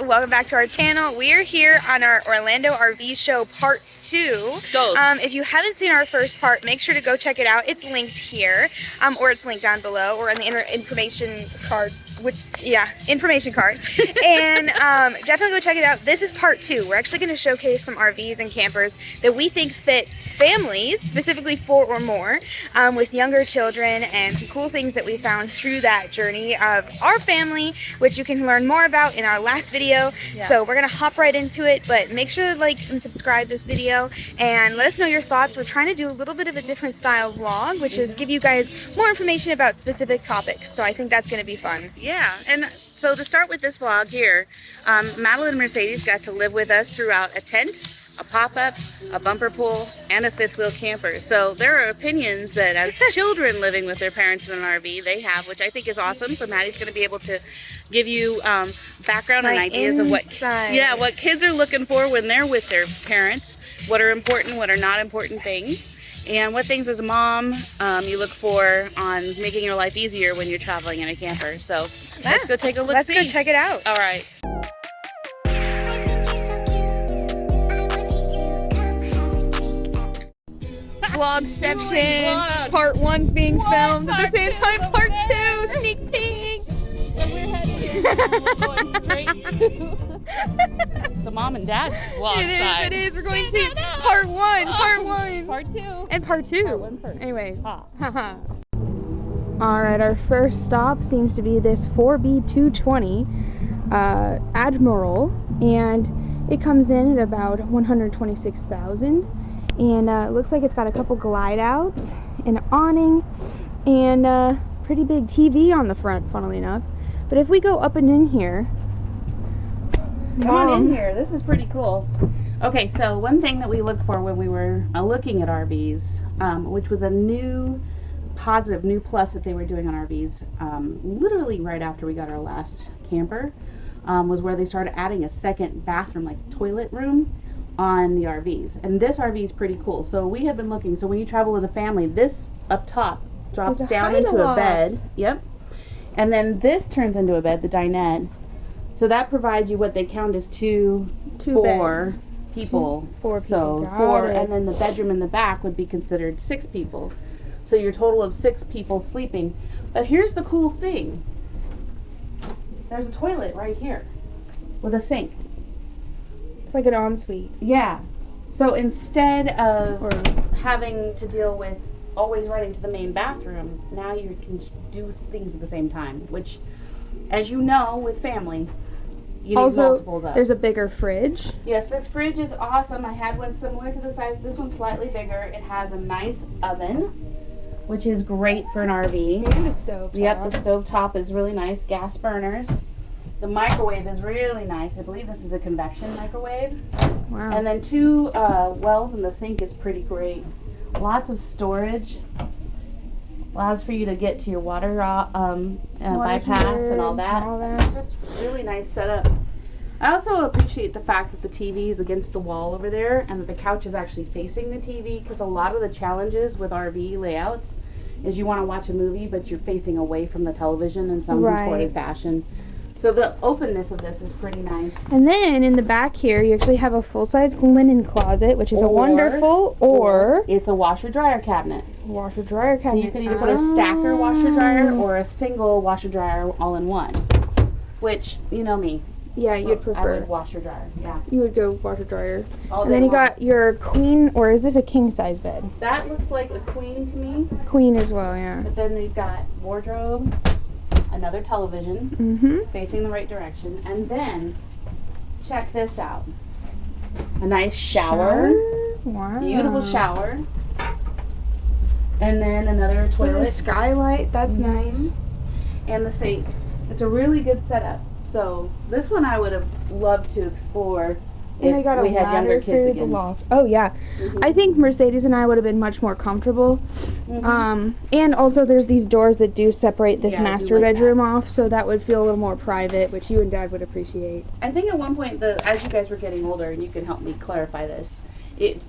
welcome back to our channel. We're here on our Orlando RV show part 2. If you haven't seen our first part, make sure to go check it out. It's linked here, or it's linked down below, or in the information card, information card. And definitely go check it out. This is part 2. We're actually going to showcase some RVs and campers that we think fit families, specifically 4 or more, with younger children, and some cool things that we found through that journey of our family, which you can learn more about in our last video. So we're gonna hop right into it, but make sure to like and subscribe this video and let us know your thoughts. We're trying to do a little bit of a different style vlog, which is give you guys more information about specific topics. So I think that's gonna be fun. Yeah, and so to start with this vlog here, Madeline and Mercedes got to live with us throughout a tent, a pop-up, a bumper pool, and a fifth wheel camper. So there are opinions that as children living with their parents in an RV, they have, which I think is awesome. So Maddie's going to be able to give you background and ideas of what kids are looking for when they're with their parents, what are important, what are not important things, and what things as a mom you look for on making your life easier when you're traveling in a camper. So let's go take a look. Let's go check it out. All right. Vlogception. Part 1's being filmed at the same time. Part 2, sneak peek. And we're heading going straight to the mom and dad vlog side. It is. We're going to part 1. Part 1. Part 2. And part 2. Part 1 first. Anyway. Alright, our first stop seems to be this 4B220 Admiral, and it comes in at about $126,000. And it looks like it's got a couple glide outs, an awning, and a pretty big TV on the front, funnily enough. But if we go up and in here, come on in here. This is pretty cool. Okay, so one thing that we looked for when we were looking at RVs, which was a new plus that they were doing on RVs, literally right after we got our last camper, was where they started adding a second bathroom, like toilet room, on the RVs. And this RV is pretty cool. So we had been looking, so when you travel with a family, this up top drops down into a bed. Yep. And then this turns into a bed, the dinette. So that provides you what they count as four people. Four people. So four, and then the bedroom in the back would be considered 6 people. So your total of 6 people sleeping. But here's the cool thing. There's a toilet right here with a sink. It's like an ensuite. Yeah. So instead of having to deal with always running to the main bathroom, now you can do things at the same time, which, as you know, with family, you need multiples of. There's a bigger fridge. Yes, this fridge is awesome. I had one similar to the size. This one's slightly bigger. It has a nice oven, which is great for an RV. And a stove top. Yep, the stove top is really nice. Gas burners. The microwave is really nice. I believe this is a convection microwave. Wow. And then 2 wells in the sink is pretty great. Lots of storage. Allows for you to get to your water bypass and all that. It's just really nice setup. I also appreciate the fact that the TV is against the wall over there and that the couch is actually facing the TV, because a lot of the challenges with RV layouts is you want to watch a movie but you're facing away from the television in some contorted fashion. So the openness of this is pretty nice. And then in the back here, you actually have a full-size linen closet, which is or it's a washer-dryer cabinet. Washer-dryer cabinet. So you can either put a stacker washer-dryer or a single washer-dryer all in one. Which, you know me. Yeah, you'd prefer. I would washer-dryer, yeah. You would go washer-dryer. And then you got your queen, or is this a king-size bed? That looks like a queen to me. Queen as well, yeah. But then you've got wardrobe, another television facing the right direction, and then check this out, a nice shower. Wow, beautiful shower, and then another toilet with a skylight. That's nice. And the sink. It's a really good setup. So this one I would have loved to explore And they got a ladder through the loft. Oh yeah, I think Mercedes and I would have been much more comfortable. And also there's these doors that do separate this master bedroom off, so that would feel a little more private, which you and Dad would appreciate. I think at one point, as you guys were getting older, and you can help me clarify this,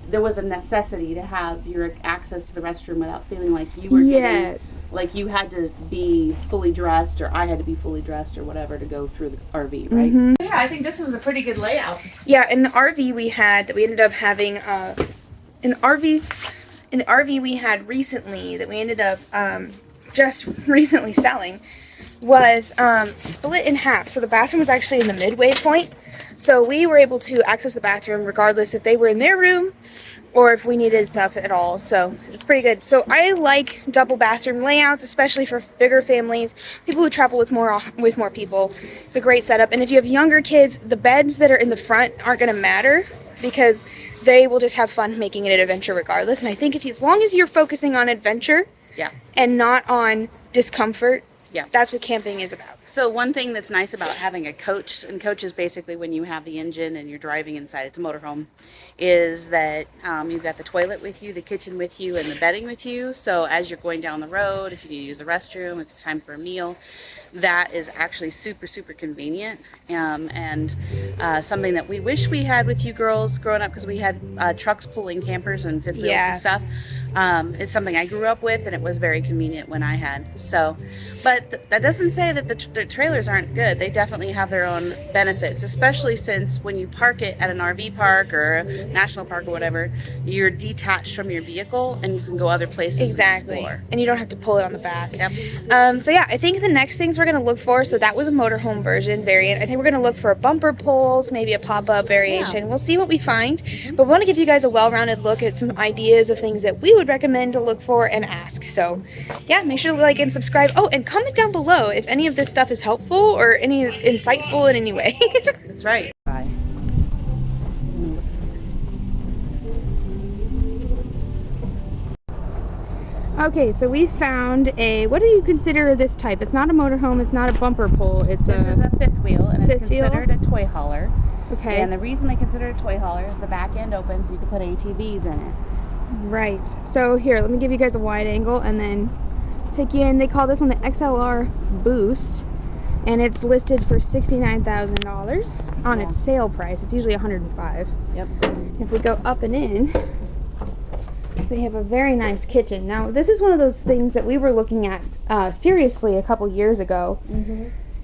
there was a necessity to have your access to the restroom without feeling like you were getting, like you had to be fully dressed, or I had to be fully dressed, or whatever, to go through the RV, right? Yeah, I think this is a pretty good layout. Yeah, in the RV we ended up having in the RV we had recently that we ended up just recently selling was split in half. So the bathroom was actually in the midway point. So we were able to access the bathroom regardless if they were in their room or if we needed stuff at all. So it's pretty good. So I like double bathroom layouts, especially for bigger families, people who travel with more people. It's a great setup. And if you have younger kids, the beds that are in the front aren't going to matter because they will just have fun making it an adventure regardless. And I think as long as you're focusing on adventure and not on discomfort, that's what camping is about. So one thing that's nice about having a coach, and coach is basically when you have the engine and you're driving inside, it's a motorhome, is that you've got the toilet with you, the kitchen with you, and the bedding with you. So as you're going down the road, if you need to use the restroom, if it's time for a meal, that is actually super, super convenient, and something that we wish we had with you girls growing up, because we had trucks pulling campers and fifth wheels and stuff. It's something I grew up with, and it was very convenient when I had. So, but that doesn't say that the trailers aren't good. They definitely have their own benefits, especially since when you park it at an RV park or a national park or whatever, you're detached from your vehicle and you can go other places and explore. And you don't have to pull it on the back. So yeah, I think the next things we're going to look for, so that was a motorhome version variant. I think we're going to look for bumper pulls, maybe a pop-up variation. We'll see what we find, but we want to give you guys a well-rounded look at some ideas of things that we would recommend to look for and ask. So yeah, make sure to like and subscribe. Oh, and comment down below if any of this stuff is helpful or any insightful in any way. That's right. Bye. Okay, so we found what do you consider this type? It's not a motorhome, it's not a bumper pull. This is a fifth wheel, and it's considered wheel? a toy hauler. Okay. And the reason they consider it a toy hauler is the back end opens, so you can put ATVs in it. Right. So here, let me give you guys a wide angle and then take you in. They call this one the XLR Boost, and it's listed for $69,000 on its sale price. It's usually $105,000. Yep. If we go up and in, they have a very nice kitchen. Now, this is one of those things that we were looking at seriously a couple years ago,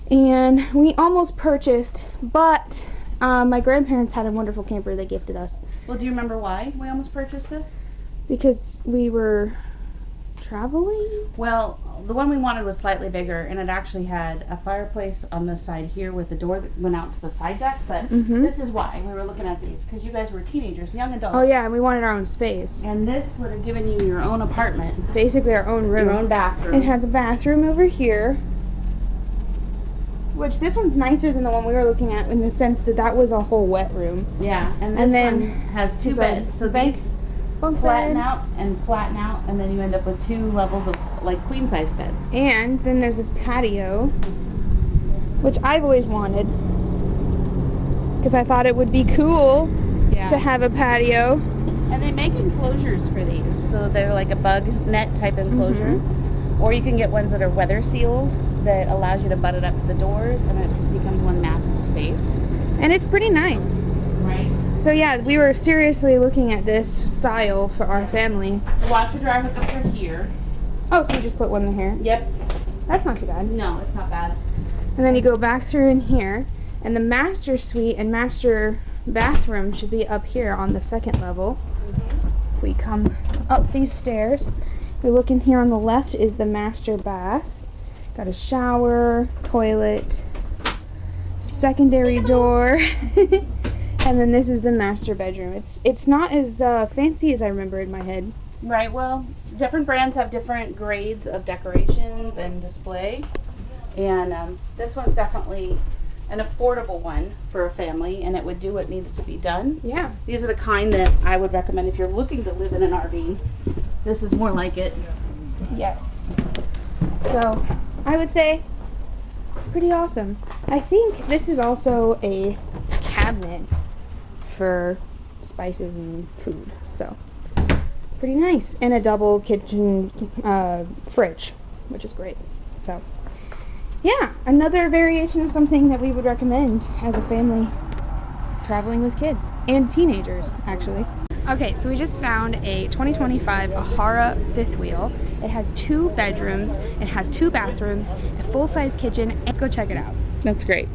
and we almost purchased, but my grandparents had a wonderful camper they gifted us. Well, do you remember why we almost purchased this? Because we were traveling? Well, the one we wanted was slightly bigger, and it actually had a fireplace on this side here with a door that went out to the side deck, but this is why we were looking at these, because you guys were teenagers, young adults. Oh yeah, and we wanted our own space. And this would have given you your own apartment. Basically our own room. Your own bathroom. It has a bathroom over here, which this one's nicer than the one we were looking at in the sense that that was a whole wet room. Yeah, and this one has two beds. So these flatten out, and then you end up with 2 levels of like queen size beds. And then there's this patio, which I've always wanted, because I thought it would be cool to have a patio. And they make enclosures for these, so they're like a bug net type enclosure, or you can get ones that are weather sealed that allows you to butt it up to the doors, and it just becomes one massive space. And it's pretty nice. Right. So yeah, we were seriously looking at this style for our family. The washer dryer hookups are here. Oh, so you just put one in here? Yep. That's not too bad. No, it's not bad. And then you go back through in here, and the master suite and master bathroom should be up here on the second level. If we come up these stairs, we look in here on the left is the master bath. Got a shower, toilet, secondary door. And then this is the master bedroom. It's not as fancy as I remember in my head. Right, well, different brands have different grades of decorations and display. And this one's definitely an affordable one for a family, and it would do what needs to be done. Yeah. These are the kind that I would recommend if you're looking to live in an RV. This is more like it. Yes. So, I would say pretty awesome. I think this is also a cabinet for spices and food. So, pretty nice. And a double kitchen fridge, which is great. So, yeah, another variation of something that we would recommend as a family traveling with kids and teenagers, actually. Okay, so we just found a 2025 Ahara fifth wheel. It has 2 bedrooms, it has 2 bathrooms, a full-size kitchen. Let's go check it out. That's great.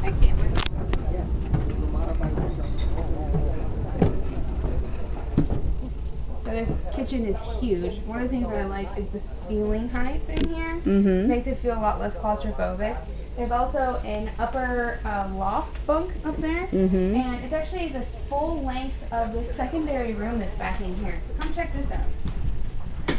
I can't wait. So this kitchen is huge. One of the things that I like is the ceiling height in here. Mm-hmm. Makes it feel a lot less claustrophobic. There's also an upper loft bunk up there. Mm-hmm. And it's actually this full length of this secondary room that's back in here. So come check this out.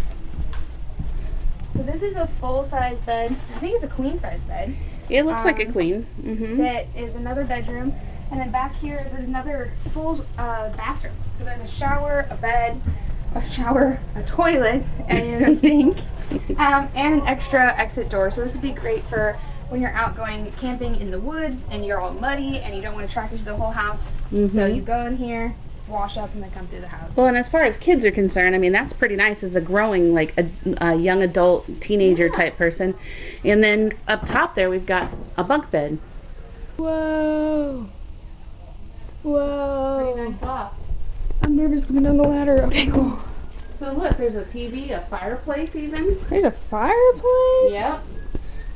So this is a full-size bed. I think it's a queen-size bed. It looks like a queen. Mm-hmm. That is another bedroom. And then back here is another full bathroom. So there's a shower, a bed, a toilet, and a sink, and an extra exit door. So this would be great for when you're out going camping in the woods and you're all muddy and you don't want to track into the whole house. Mm-hmm. So you go in here, wash up, and then come through the house. Well, and as far as kids are concerned, I mean, that's pretty nice as a growing, like a young adult, teenager type person. And then up top there, we've got a bunk bed. Whoa. Whoa. Pretty nice loft. I'm nervous coming down the ladder. Okay, cool. So look, there's a TV, a fireplace even. There's a fireplace. Yep.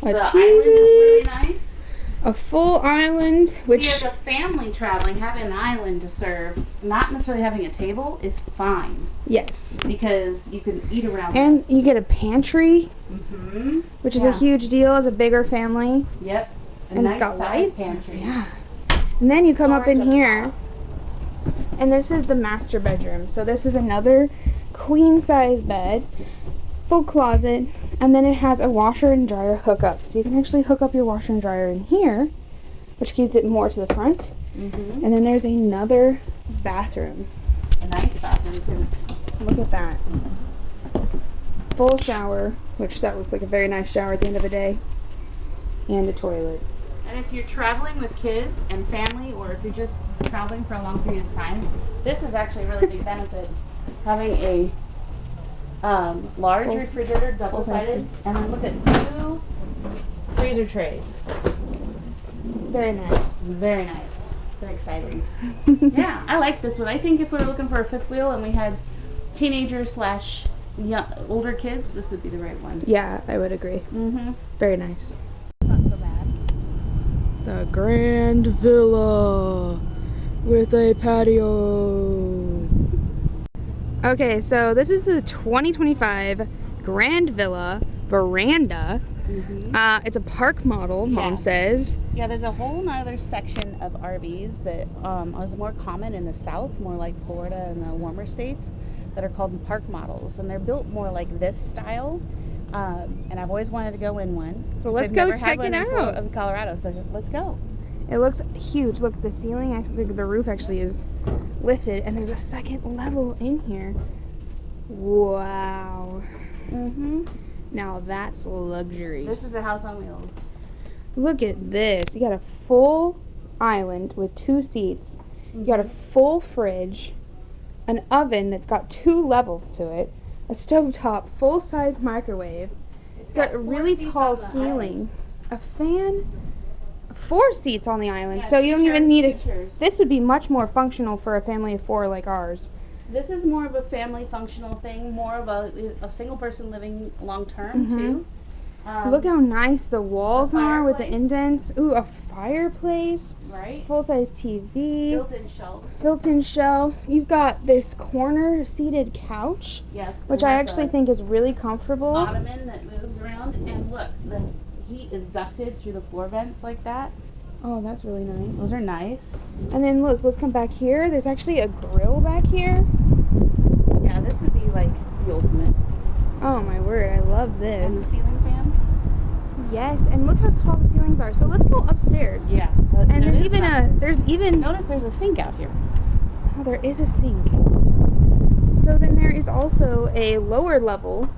A The TV. island is really nice. A full island, which See, as a family traveling, having an island to serve, not necessarily having a table, is fine. yes. Because you can eat around And this. you get a pantry, Mm-hmm. which is a huge deal as a bigger family. Yep. A And nice it's got size lights. pantry. Yeah. And then you come up in Storage up here, top. and this is the master bedroom. So this is another queen size bed, full closet, and then it has a washer and dryer hookup. So you can actually hook up your washer and dryer in here, which keeps it more to the front. Mm-hmm. And then there's another bathroom. A nice bathroom too. Look at that. Full shower, which that looks like a very nice shower at the end of the day, and a toilet. And if you're traveling with kids and family, or if you're just traveling for a long period of time, this is actually a really big benefit. Having a large Full- refrigerator, double-sided, and then look at 2 freezer trays. Very nice. Very nice. Very exciting. Yeah, I like this one. I think if we were looking for a fifth wheel and we had teenagers slash older kids, this would be the right one. Yeah, I would agree. Mm-hmm. Very nice. Not so bad. The Grand Villa with a patio. Okay, so this is the 2025 Grand Villa Veranda. Mm-hmm. It's a park model, Mom Yeah. says. Yeah, there's a whole nother section of RVs that is more common in the South, more like Florida and the warmer states, that are called park models, and they're built more like this style. And I've always wanted to go in one. So let's I've go never had check one it out. in Colorado, so let's go. It looks huge. Look, the ceiling, actually, the roof actually is lifted, and there's a second level in here. Wow. Mm-hmm. Now that's luxury. This is a house on wheels. Look at this. You got a full island with 2 seats. You got a full fridge, an oven that's got 2 levels to it, a stovetop, full-size microwave. It's got 4 really seats tall on the ceilings, a fan, 4 seats on the island. Yeah, So you 2 don't even chairs, need 2 it. chairs. This would be much more functional for a family of 4 like ours. This is more of a family functional thing, more of a single person living long term Mhm. too. Look how nice the walls are with the fireplace. indents. Ooh, a fireplace, Right. full-size TV. Built-in shelves. Built-in shelves. You've got this corner seated couch, Yes. which and I there's actually a think is really comfortable. ottoman that moves around, and look, the heat is ducted through the floor vents like that. Oh, that's really nice. Those are nice. And then look, let's come back here. There's actually a grill back here. Yeah, this would be like the ultimate. Oh my word, I love And the this. ceiling fan. Yes, and look how tall the ceilings are. So let's go upstairs. Yeah. And there's even Notice there's a sink out here. oh, there is a sink. So then there is also a lower level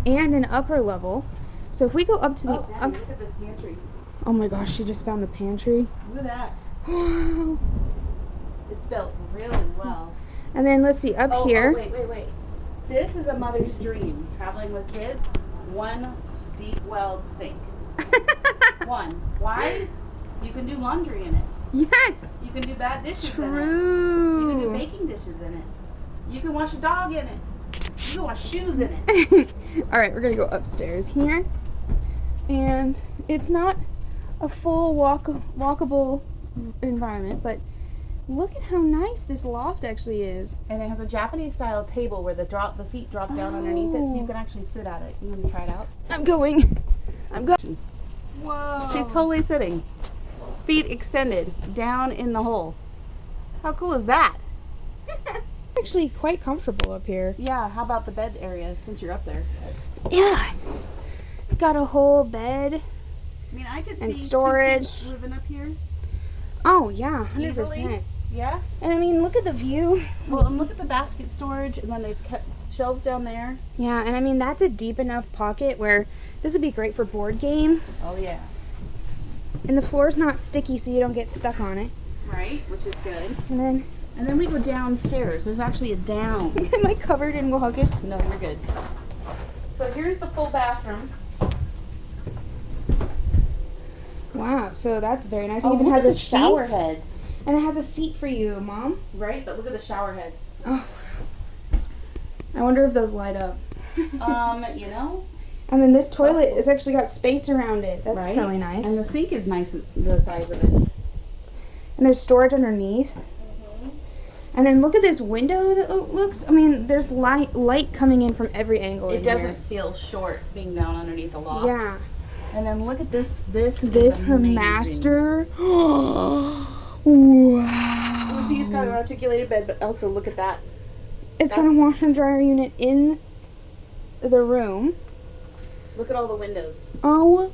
and an upper level. So if we go up to the Oh, Daddy, look at this pantry. oh my gosh, she just found the pantry. Look at that. Wow. It's built really well. And then let's see up here. Oh, wait. This is a mother's dream. Traveling with kids, 1 deep welled sink. 1. Why? You can do laundry in it. Yes. You can do bad dishes in it. True. You can do baking dishes in it. You can wash a dog in it. You can wash shoes in it. All right, we're gonna go upstairs here, and it's not a full walkable environment, but look at how nice this loft actually is. And it has a Japanese style table where the feet drop down underneath it, so you can actually sit at it. You want to try it out? I'm going. Whoa. She's totally sitting. Feet extended down in the hole. How cool is that? Actually quite comfortable up here. Yeah, how about the bed area since you're up there? Yeah. It's got a whole bed. I mean, I could see And storage. 2 kids living up here. Oh yeah, 100%. Easily. Yeah. And I mean, look at the view. Well, and look at the basket storage, and then there's shelves down there. Yeah, and I mean, that's a deep enough pocket where this would be great for board games. Oh yeah. And the floor's not sticky, so you don't get stuck on it. Right, which is good. And then we go downstairs. There's actually a down. am I covered in Wahagas? No, you're good. So here's the full bathroom. Wow, so that's very nice. It Oh, even look has at a the shower seat. heads. And it has a seat for you, Mom. Right, but look at the shower heads. Oh. I wonder if those light up. You know. And then this toilet has actually got space around it. That's Right? really nice. And the sink is nice, the size of it. And there's storage underneath. And then look at this window that looks, I mean, there's light coming in from every angle It in doesn't here. feel short being down underneath the loft. Yeah. And then look at this. This This is amazing. master. Wow. You see, it's got an articulated bed, but also look at that. It's got a washer and dryer unit in the room. Look at all the windows. Oh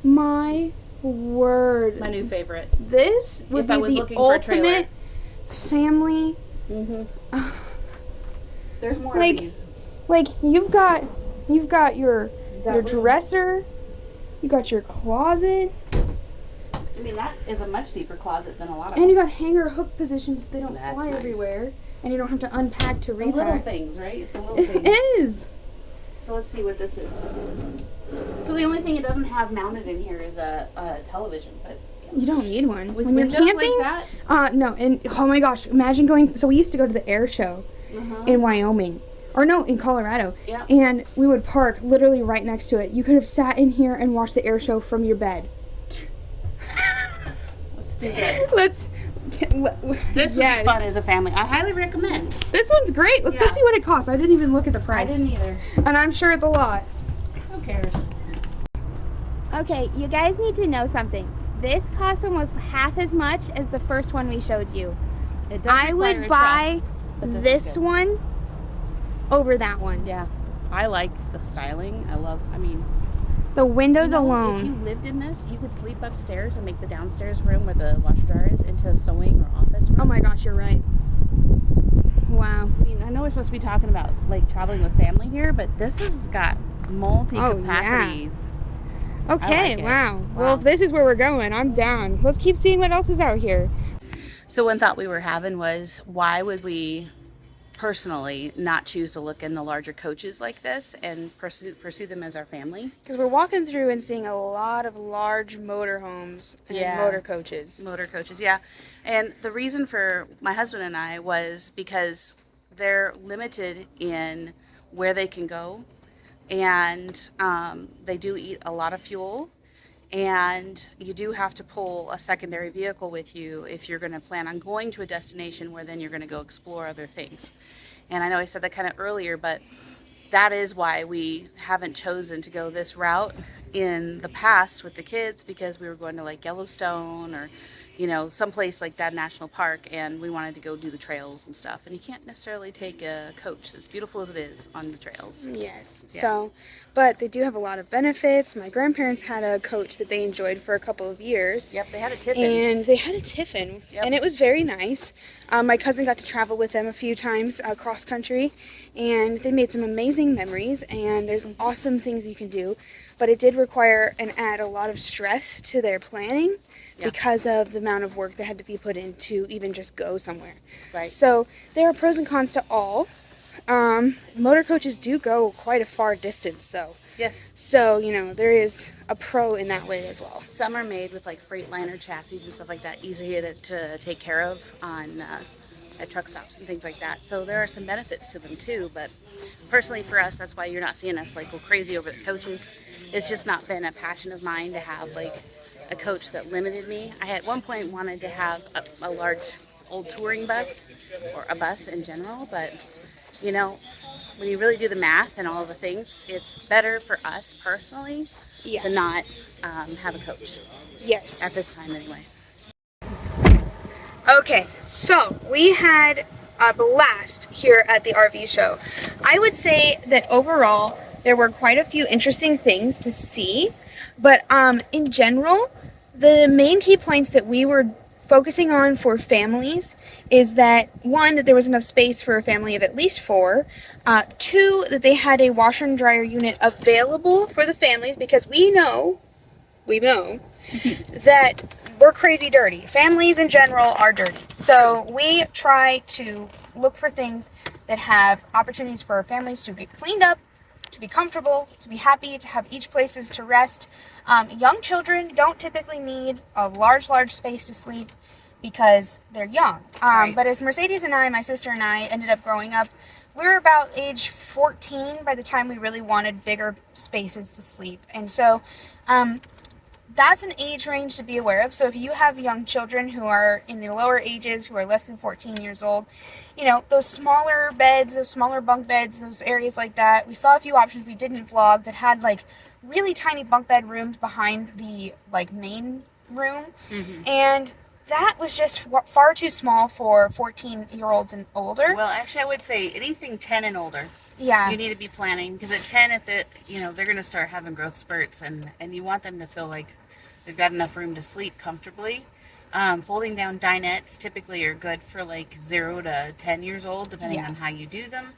my word. My new favorite. This would If I be was the looking for a trailer. ultimate family. Mm-hmm. There's more Like- of these. Like you've got your dresser, you got your closet, I mean, that is a much deeper closet than a lot of and them. you got hanger hook positions so they don't That's fly nice. everywhere, and you don't have to unpack to The little repack. things, right? It's the little It things. is. So let's see what this is. So the only thing it doesn't have mounted in here is a television, but You don't need one with when you're windows camping. like that. No, and oh my gosh, imagine going. So we used to go to the air show in Wyoming, or no, in Colorado, Yeah. and we would park literally right next to it. You could have sat in here and watched the air show from your bed. Let's do this. Let's. This would be fun as a family. I highly recommend. This one's great. Let's go Yeah. see what it costs. I didn't even look at the I price. didn't either. And I'm sure it's a lot. Who cares? Okay, you guys need to know something. This costs almost half as much as the first one we showed you. It does I require would a buy truck, but is this good. one over that one. Yeah, I like the styling. I mean, The windows you know, alone. if you lived in this, you could sleep upstairs and make the downstairs room where the washer dryer is into a sewing or office room. Oh my gosh, you're right. Wow. I mean, I know we're supposed to be talking about like traveling with family here, but this has got multi capacities. Okay, like it. wow. Well, Wow. if this is where we're going, I'm down. Let's keep seeing what else is out here. So one thought we were having was, why would we personally not choose to look in the larger coaches like this and pursue them as our family? Because we're walking through and seeing a lot of large motorhomes and Yeah. motor coaches. Motor coaches, yeah. And the reason for my husband and I was because they're limited in where they can go, and they do eat a lot of fuel, and you do have to pull a secondary vehicle with you if you're going to plan on going to a destination where then you're going to go explore other things. And I know I said that kind of earlier, but that is why we haven't chosen to go this route in the past with the kids, because we were going to like Yellowstone or, you know, someplace like that national park, and we wanted to go do the trails and stuff. And you can't necessarily take a coach, as beautiful as it is, on the trails. Yes. Yeah. So, but they do have a lot of benefits. My grandparents had a coach that they enjoyed for a couple of years. Yep, they had a Tiffin. And they had a Tiffin, Yep. and it was very nice. My cousin got to travel with them a few times cross country, and they made some amazing memories, and there's awesome things you can do. But it did require and add a lot of stress to their planning because of the amount of work that had to be put in to even just go somewhere. Right. So there are pros and cons to all. Motor coaches do go quite a far distance, though. Yes. So, there is a pro in that way as well. Some are made with like Freightliner chassis and stuff like that, easier to take care of on at truck stops and things like that. So there are some benefits to them too. But personally, for us, that's why you're not seeing us like go crazy over the coaches. It's just not been a passion of mine to have like a coach that limited me. I at one point wanted to have a large old touring bus or a bus in general, but you know, when you really do the math and all the things, it's better for us personally Yeah. to not have a coach. Yes. At this time, anyway. Okay, so we had a blast here at the RV show. I would say that overall there were quite a few interesting things to see, but in general, the main key points that we were focusing on for families is that one, that there was enough space for a family of at least four, two, that they had a washer and dryer unit available for the families, because we know that we're crazy dirty. Families in general are dirty. So we try to look for things that have opportunities for families to get cleaned up, to be comfortable, to be happy, to have each places to rest. Young children don't typically need a large space to sleep because they're young. Right. But as Mercedes and I, my sister and I, ended up growing up, we were about age 14 by the time we really wanted bigger spaces to sleep. And so that's an age range to be aware of. So if you have young children who are in the lower ages, who are less than 14 years old, those smaller beds, those smaller bunk beds, those areas like that. We saw a few options we didn't vlog that had like really tiny bunk bed rooms behind the like main room. Mm-hmm. And that was just far too small for 14-year-olds and older. Well, actually, I would say anything 10 and older. Yeah. You need to be planning, because at 10, if they're going to start having growth spurts, and you want them to feel like they've got enough room to sleep comfortably. Folding down dinettes typically are good for like 0 to 10 years old, depending on how you do them.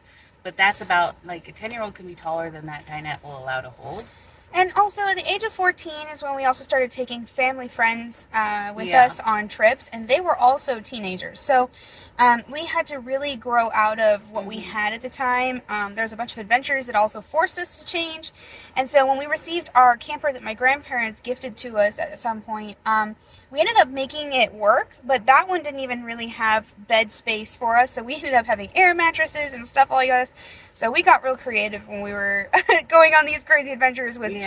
But that's about, like, a 10-year-old can be taller than that dinette will allow to hold. And also, at the age of 14 is when we also started taking family friends with us on trips, and they were also teenagers. So we had to really grow out of what we had at the time. There was a bunch of adventures that also forced us to change. And so when we received our camper that my grandparents gifted to us at some point, we ended up making it work, but that one didn't even really have bed space for us. So we ended up having air mattresses and stuff like this. So we got real creative when we were going on these crazy adventures with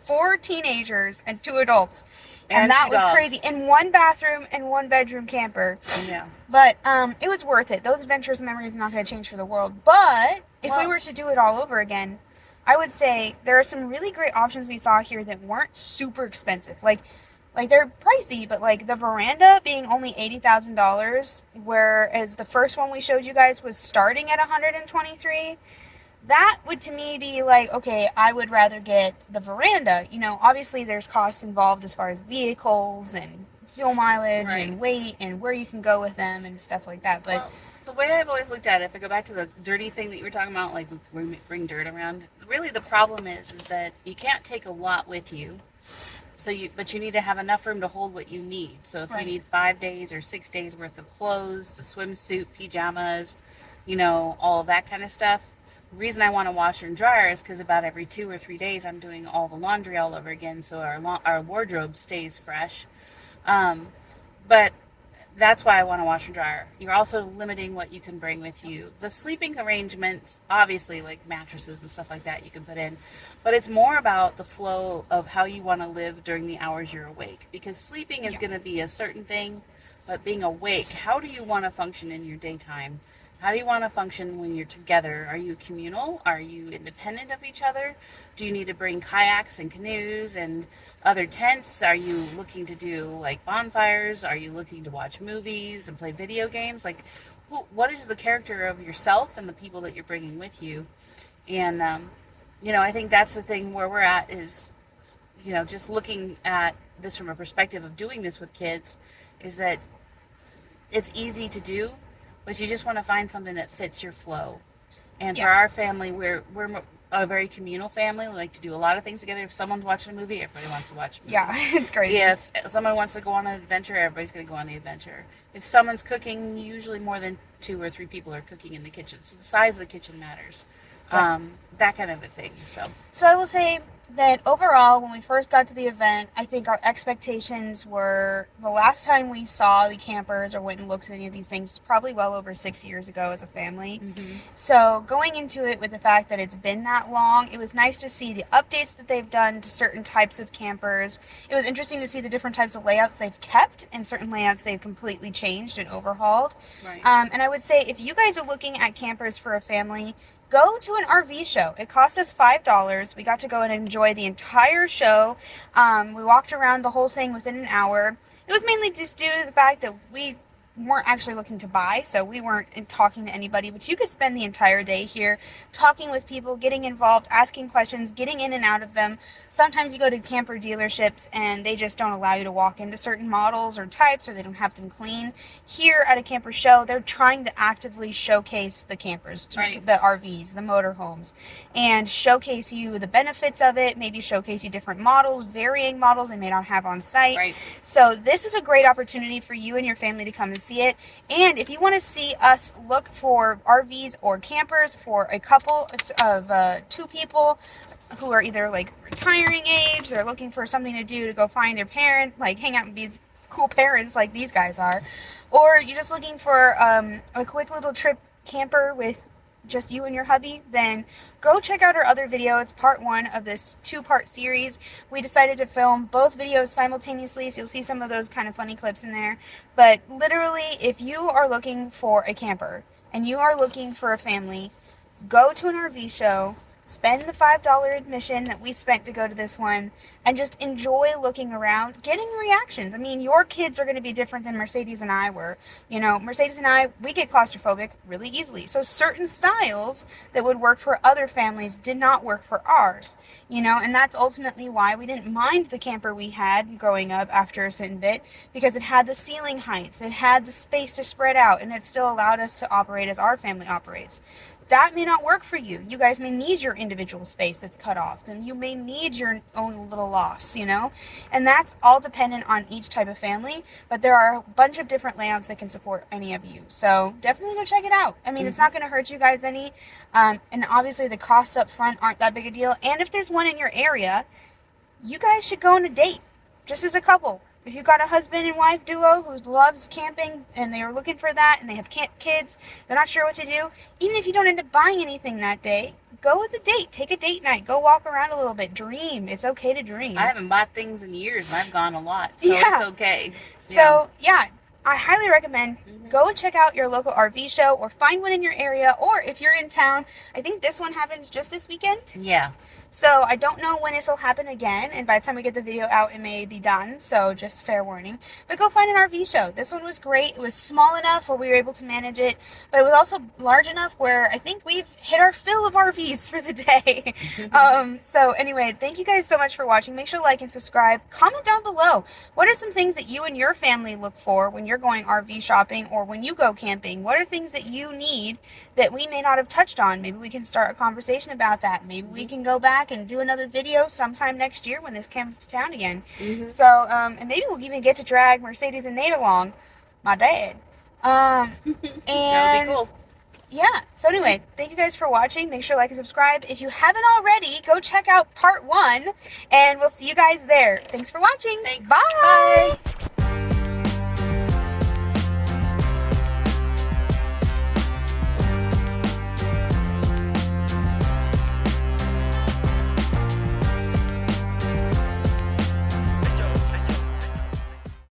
four teenagers and 2 adults. And that was crazy. In 1 bathroom and 1 bedroom camper. Yeah. But it was worth it. Those adventures and memories are not going to change for the world. But if we were to do it all over again, I would say there are some really great options we saw here that weren't super expensive. Like they're pricey, but like the veranda being only $80,000, whereas the first one we showed you guys was starting at $123,000. That would to me be like, okay, I would rather get the veranda. Obviously there's costs involved as far as vehicles and fuel mileage and weight and where you can go with them and stuff like that. But the way I've always looked at it, if I go back to the dirty thing that you were talking about, like we bring dirt around, really the problem is that you can't take a lot with you. But you need to have enough room to hold what you need. So if you need 5 days or 6 days worth of clothes, a swimsuit, pajamas, all that kind of stuff. The reason I want a washer and dryer is because about every 2 or 3 days I'm doing all the laundry all over again, so our wardrobe stays fresh. But that's why I want a washer and dryer. You're also limiting what you can bring with you. The sleeping arrangements, obviously, like mattresses and stuff like that, you can put in. But it's more about the flow of how you want to live during the hours you're awake. Because sleeping is going to be a certain thing, but being awake, how do you want to function in your daytime? How do you want to function when you're together? Are you communal? Are you independent of each other? Do you need to bring kayaks and canoes and other tents? Are you looking to do like bonfires? Are you looking to watch movies and play video games? Like, what is the character of yourself and the people that you're bringing with you? And, I think that's the thing where we're at is, just looking at this from a perspective of doing this with kids, is that it's easy to do, but you just want to find something that fits your flow. And for our family, we're a very communal family. We like to do a lot of things together. If someone's watching a movie, everybody wants to watch a movie. Yeah, it's crazy. If someone wants to go on an adventure, everybody's going to go on the adventure. If someone's cooking, usually more than 2 or 3 people are cooking in the kitchen. So the size of the kitchen matters. that kind of a thing. So I will say that overall, when we first got to the event, I think our expectations were the last time we saw the campers or went and looked at any of these things was probably well over 6 years ago as a family. So going into it with the fact that it's been that long, it was nice to see the updates that they've done to certain types of campers. It was interesting to see the different types of layouts they've kept and certain layouts they've completely changed and overhauled. Right. And I would say if you guys are looking at campers for a family, go to an RV show. It cost us $5. We got to go and enjoy the entire show. We walked around the whole thing within an hour. It was mainly just due to the fact that we weren't actually looking to buy, so we weren't talking to anybody, but you could spend the entire day here talking with people, getting involved, asking questions, getting in and out of them. Sometimes you go to camper dealerships and they just don't allow you to walk into certain models or types, or they don't have them clean. Here at a camper show, they're trying to actively showcase the campers, right, the RVs, the motorhomes, and showcase you the benefits of it, maybe showcase you different models, varying models they may not have on site. Right. So this is a great opportunity for you and your family to come and see it. And if you want to see us look for RVs or campers for a couple of 2 people who are either like retiring age, they're looking for something to do to go find their parent, like hang out and be cool parents like these guys are, or you're just looking for a quick little trip camper with just you and your hubby, then go check out our other video. It's part 1 of this 2-part series. We decided to film both videos simultaneously, so you'll see some of those kind of funny clips in there. But literally, if you are looking for a camper and you are looking for a family, go to an RV show, spend the $5 admission that we spent to go to this one, and just enjoy looking around, getting reactions. I mean, your kids are going to be different than Mercedes and I were. You know, Mercedes and I, we get claustrophobic really easily. So certain styles that would work for other families did not work for ours. You know, and that's ultimately why we didn't mind the camper we had growing up after a certain bit, because it had the ceiling heights, it had the space to spread out, and it still allowed us to operate as our family operates. That may not work for you. You guys may need your individual space that's cut off. And you may need your own little lofts, you know? And that's all dependent on each type of family. But there are a bunch of different layouts that can support any of you. So definitely go check it out. I mean, it's not going to hurt you guys any. And obviously the costs up front aren't that big a deal. And if there's one in your area, you guys should go on a date, just as a couple. If you've got a husband and wife duo who loves camping and they are looking for that and they have kids, they're not sure what to do, even if you don't end up buying anything that day, go as a date. Take a date night. Go walk around a little bit. Dream. It's okay to dream. I haven't bought things in years and I've gone a lot, so it's okay. So, yeah, I highly recommend go and check out your local RV show or find one in your area, or if you're in town, I think this one happens just this weekend. Yeah. So I don't know when this will happen again, and by the time we get the video out, it may be done, so just fair warning. But go find an RV show. This one was great. It was small enough where we were able to manage it, but it was also large enough where I think we've hit our fill of RVs for the day. So anyway, thank you guys so much for watching. Make sure to like and subscribe. Comment down below. What are some things that you and your family look for when you're going RV shopping or when you go camping? What are things that you need that we may not have touched on? Maybe we can start a conversation about that. Maybe we can go back and do another video sometime next year when this comes to town again. So, and maybe we'll even get to drag Mercedes and Nate along, my dad. And that would be cool. Yeah, so anyway, thank you guys for watching. Make sure to like and subscribe. If you haven't already, go check out part 1, and we'll see you guys there. Thanks for watching. Thanks. Bye. Bye.